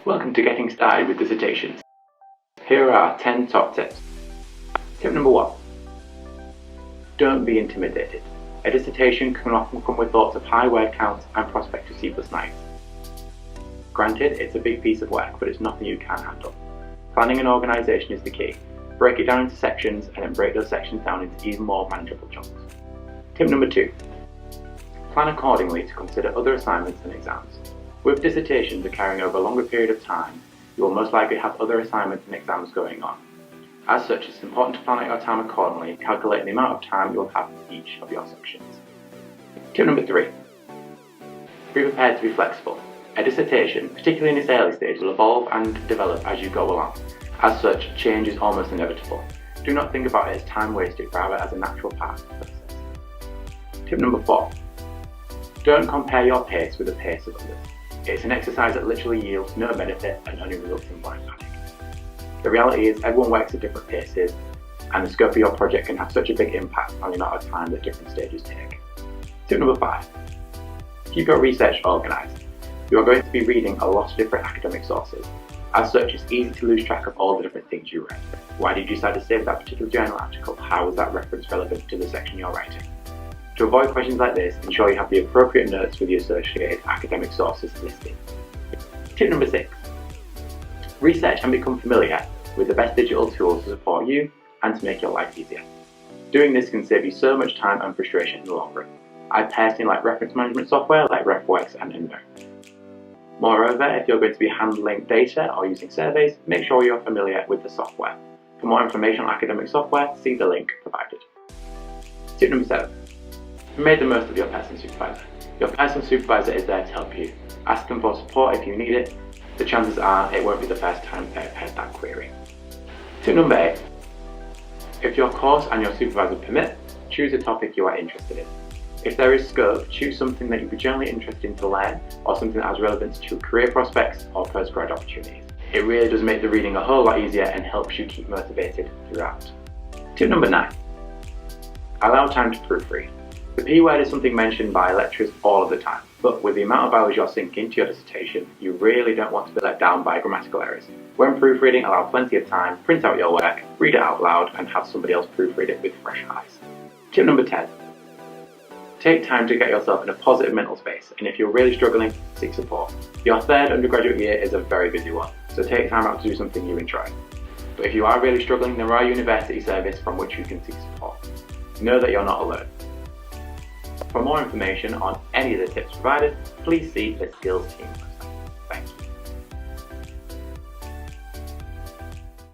Welcome to Getting Started with Dissertations. Here are our 10 top tips. Tip number 1. Don't be intimidated. A dissertation can often come with thoughts of high word counts and prospect of C+9. Granted, it's a big piece of work, but it's nothing you can't handle. Planning and organisation is the key. Break it down into sections and then break those sections down into even more manageable chunks. Tip number 2. Plan accordingly to consider other assignments and exams. With dissertations occurring over a longer period of time, you will most likely have other assignments and exams going on. As such, it's important to plan out your time accordingly, calculating the amount of time you will have in each of your sections. Tip number 3. Be prepared to be flexible. A dissertation, particularly in its early stage, will evolve and develop as you go along. As such, change is almost inevitable. Do not think about it as time wasted, rather as a natural part of the process. Tip number 4. Don't compare your pace with the pace of others. It's an exercise that literally yields no benefit and only results in blind panic. The reality is everyone works at different paces, and the scope of your project can have such a big impact on the amount of time that different stages take. Tip number 5. Keep your research organised. You are going to be reading a lot of different academic sources. As such, it's easy to lose track of all the different things you read. Why did you decide to save that particular journal article? How is that reference relevant to the section you're writing? To avoid questions like this, ensure you have the appropriate notes with the associated academic sources listed. Tip number 6. Research and become familiar with the best digital tools to support you and to make your life easier. Doing this can save you so much time and frustration in the long run. I personally like reference management software like RefWorks and EndNote. Moreover, if you're going to be handling data or using surveys, make sure you're familiar with the software. For more information on academic software, see the link provided. Tip number 7. Make the most of your personal supervisor. Your personal supervisor is there to help you. Ask them for support if you need it. The chances are it won't be the first time they've heard that query. Tip number 8. If your course and your supervisor permit, choose a topic you are interested in. If there is scope, choose something that you'd be generally interested in to learn, or something that has relevance to career prospects or postgrad opportunities. It really does make the reading a whole lot easier and helps you keep motivated throughout. Tip number 9. Allow time to proofread. The P word is something mentioned by lecturers all of the time, but with the amount of hours you're sinking into your dissertation, you really don't want to be let down by grammatical errors. When proofreading, allow plenty of time, print out your work, read it out loud, and have somebody else proofread it with fresh eyes. Tip number 10. Take time to get yourself in a positive mental space, and if you're really struggling, seek support. Your third undergraduate year is a very busy one, so take time out to do something you enjoy. But if you are really struggling, there are university services from which you can seek support. Know that you're not alone. For more information on any of the tips provided, please see the Skills team.